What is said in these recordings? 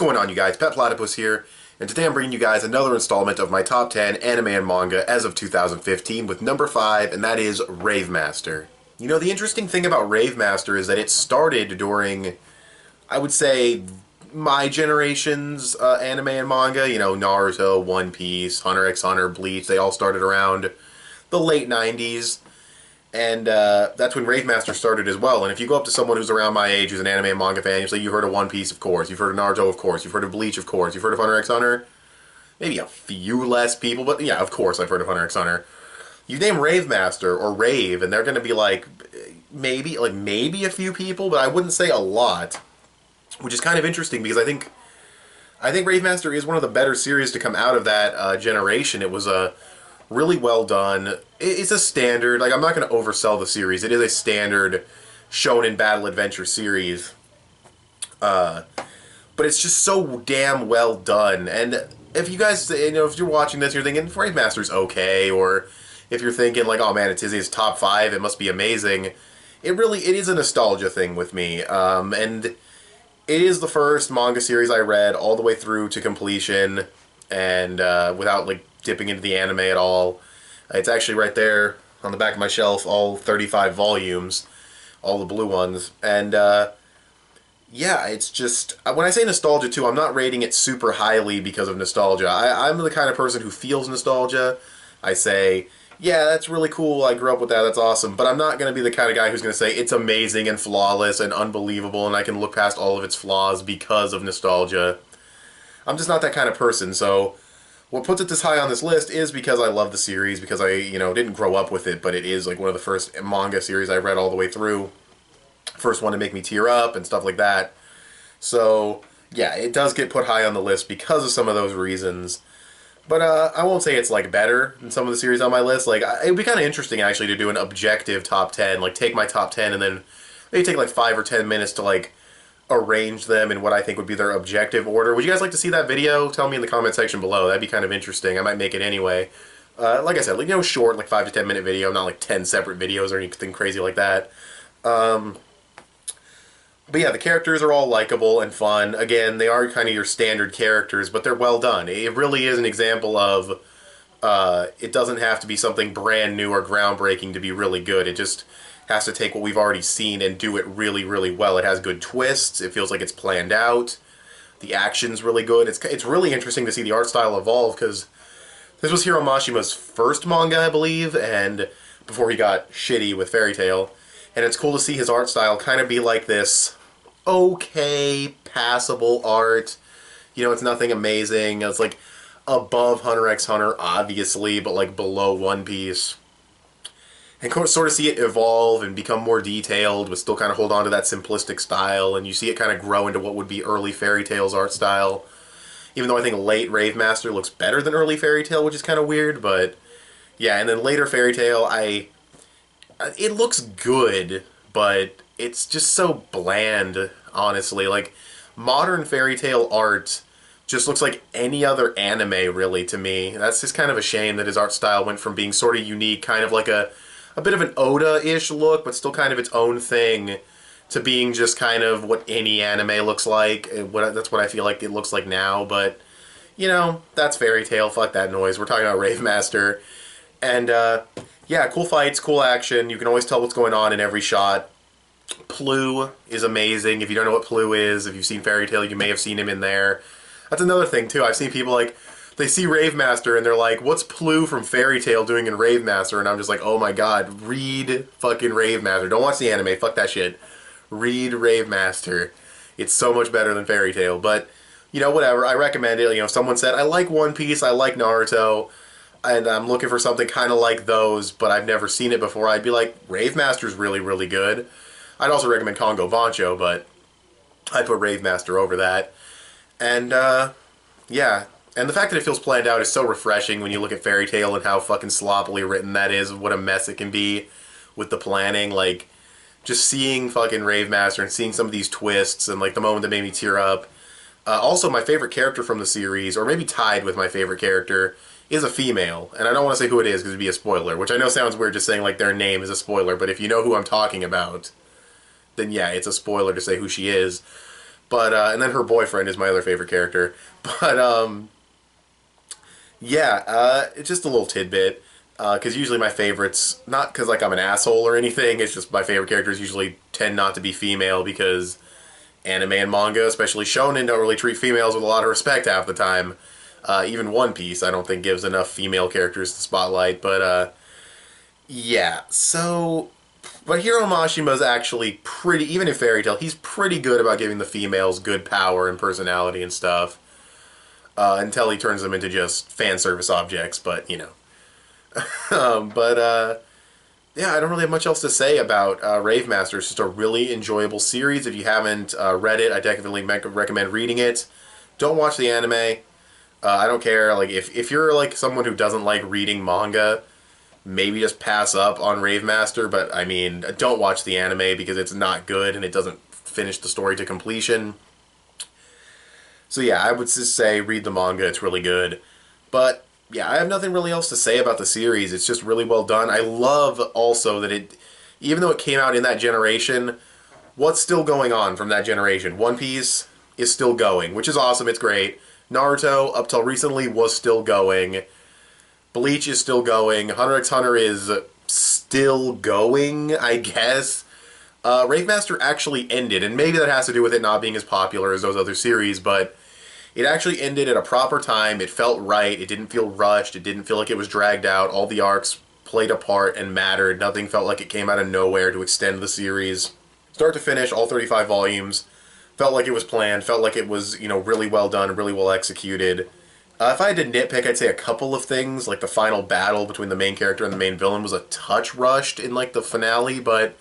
going on, you guys? petplatypus here, and today I'm bringing you guys another installment of my top 10 anime and manga as of 2015 with number 5, and that is Rave Master. You know, the interesting thing about Rave Master is that it started during, I would say, my generation's anime and manga. You know, Naruto, One Piece, Hunter x Hunter, Bleach, they all started around the late 90s. And that's when Rave Master started as well. And if you go up to someone who's around my age, who's an anime and manga fan, you say, you've heard of One Piece, of course. You've heard of Naruto, of course. You've heard of Bleach, of course. You've heard of Hunter x Hunter. Maybe a few less people, but yeah, of course I've heard of Hunter x Hunter. You name Rave Master or Rave, and they're going to be like maybe a few people, but I wouldn't say a lot. Which is kind of interesting because I think Rave Master is one of the better series to come out of that generation. It was a really well done. It's a standard, like, I'm not going to oversell the series. It is a standard shonen battle adventure series. But it's just so damn well done. And if you guys, you know, if you're watching this, you're thinking, Rave Master's okay, or if you're thinking, like, oh man, it's his top 5, it must be amazing. It is a nostalgia thing with me. And it is the first manga series I read all the way through to completion, and without, like, dipping into the anime at all. It's actually right there on the back of my shelf, all 35 volumes, all the blue ones. And yeah, it's just, when I say nostalgia too, I'm not rating it super highly because of nostalgia. I'm the kind of person who feels nostalgia. I say, yeah, that's really cool, I grew up with that, that's awesome. But I'm not going to be the kind of guy who's going to say it's amazing and flawless and unbelievable and I can look past all of its flaws because of nostalgia. I'm just not that kind of person, so what puts it this high on this list is because I love the series, because I, you know, didn't grow up with it, but it is like one of the first manga series I read all the way through. First one to make me tear up and stuff like that. So, yeah, it does get put high on the list because of some of those reasons. But I won't say it's, like, better than some of the series on my list. Like, it would be kind of interesting, actually, to do an objective top 10. Like, take my top 10 and then maybe take, like, 5 or 10 minutes to, like, arrange them in what I think would be their objective order. Would you guys like to see that video? Tell me in the comment section below. That'd be kind of interesting. I might make it anyway. Like I said, like, you know, short, like 5 to 10 minute video, not like 10 separate videos or anything crazy like that. But yeah, the characters are all likable and fun. Again, they are kind of your standard characters, but they're well done. It really is an example of it doesn't have to be something brand new or groundbreaking to be really good. It just has to take what we've already seen and do it really, really well. It has good twists. It feels like it's planned out. The action's really good. It's really interesting to see the art style evolve, because this was Hiro Mashima's first manga, I believe, and before he got shitty with Fairy Tail. And it's cool to see his art style kind of be like this okay, passable art. You know, it's nothing amazing. It's like above Hunter x Hunter, obviously, but like below One Piece. And sort of see it evolve and become more detailed, but still kind of hold on to that simplistic style, and you see it kind of grow into what would be early Fairy Tail's art style. Even though I think late Rave Master looks better than early Fairy Tail, which is kind of weird, but yeah, and then later Fairy Tail, it looks good, but it's just so bland, honestly. Like, modern Fairy Tail art just looks like any other anime, really, to me. That's just kind of a shame that his art style went from being sort of unique, kind of like a bit of an Oda-ish look, but still kind of its own thing, to being just kind of what any anime looks like. That's what I feel like it looks like now, but, you know, that's Fairy Tail, fuck that noise. We're talking about Rave Master. And, yeah, cool fights, cool action, you can always tell what's going on in every shot. Plu is amazing. If you don't know what Plu is, if you've seen Fairy Tail, you may have seen him in there. That's another thing, too. I've seen people, like, they see Rave Master and they're like, what's Plu from Fairy Tail doing in Rave Master? And I'm just like, oh my god, read fucking Rave Master. Don't watch the anime, fuck that shit. Read Rave Master. It's so much better than Fairy Tail. But, you know, whatever, I recommend it. You know, if someone said, I like One Piece, I like Naruto, and I'm looking for something kind of like those, but I've never seen it before, I'd be like, Rave Master's really, really good. I'd also recommend Congo Bancho, but I'd put Rave Master over that. And, yeah. And the fact that it feels planned out is so refreshing when you look at Fairy Tail and how fucking sloppily written that is, what a mess it can be with the planning. Like, just seeing fucking Rave Master and seeing some of these twists and, like, the moment that made me tear up. Also, my favorite character from the series, or maybe tied with my favorite character, is a female. And I don't want to say who it is because it'd be a spoiler, which I know sounds weird just saying, like, their name is a spoiler, but if you know who I'm talking about, then yeah, it's a spoiler to say who she is. But, and then her boyfriend is my other favorite character. But, yeah, it's just a little tidbit. Because usually my favorites, not because like I'm an asshole or anything, it's just my favorite characters usually tend not to be female because anime and manga, especially shonen, don't really treat females with a lot of respect half the time. Even One Piece, I don't think gives enough female characters to spotlight. But yeah. So, but Hiro Mashima's actually pretty. Even in Fairy Tail, he's pretty good about giving the females good power and personality and stuff. Until he turns them into just fan service objects. But you know. But yeah, I don't really have much else to say about Rave Master. It's just a really enjoyable series. If you haven't read it, I definitely recommend reading it. Don't watch the anime. I don't care. Like if you're like someone who doesn't like reading manga, maybe just pass up on Rave Master. But I mean, don't watch the anime because it's not good and it doesn't finish the story to completion. So yeah, I would just say read the manga. It's really good. But yeah, I have nothing really else to say about the series. It's just really well done. I love also that it, even though it came out in that generation, what's still going on from that generation? One Piece is still going, which is awesome. It's great. Naruto, up till recently, was still going. Bleach is still going. Hunter x Hunter is still going, I guess. Rave Master actually ended, and maybe that has to do with it not being as popular as those other series, but it actually ended at a proper time. It felt right. It didn't feel rushed. It didn't feel like it was dragged out. All the arcs played a part and mattered. Nothing felt like it came out of nowhere to extend the series. Start to finish, all 35 volumes. Felt like it was planned. Felt like it was, you know, really well done, really well executed. If I had to nitpick, I'd say a couple of things. Like the final battle between the main character and the main villain was a touch rushed in like the finale, but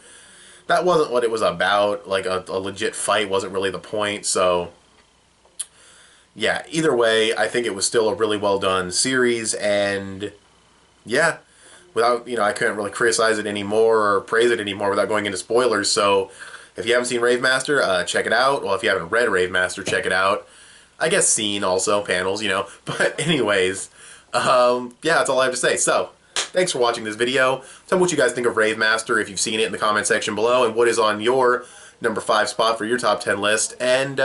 that wasn't what it was about. Like a legit fight wasn't really the point, so yeah, either way, I think it was still a really well done series, and yeah, without, you know, I couldn't really criticize it anymore or praise it anymore without going into spoilers. So if you haven't seen Rave Master, check it out. Well, if you haven't read Rave Master, check it out. I guess seen also, panels, you know. But anyways, yeah, that's all I have to say. So, thanks for watching this video. Tell me what you guys think of Rave Master, if you've seen it, in the comment section below, and what is on your number 5 spot for your top 10 list. And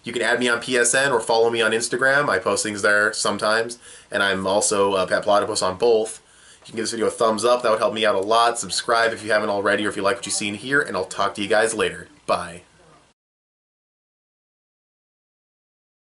you can add me on PSN or follow me on Instagram. I post things there sometimes. And I'm also petplatypus on both. You can give this video a thumbs up. That would help me out a lot. Subscribe if you haven't already or if you like what you've seen here. And I'll talk to you guys later. Bye.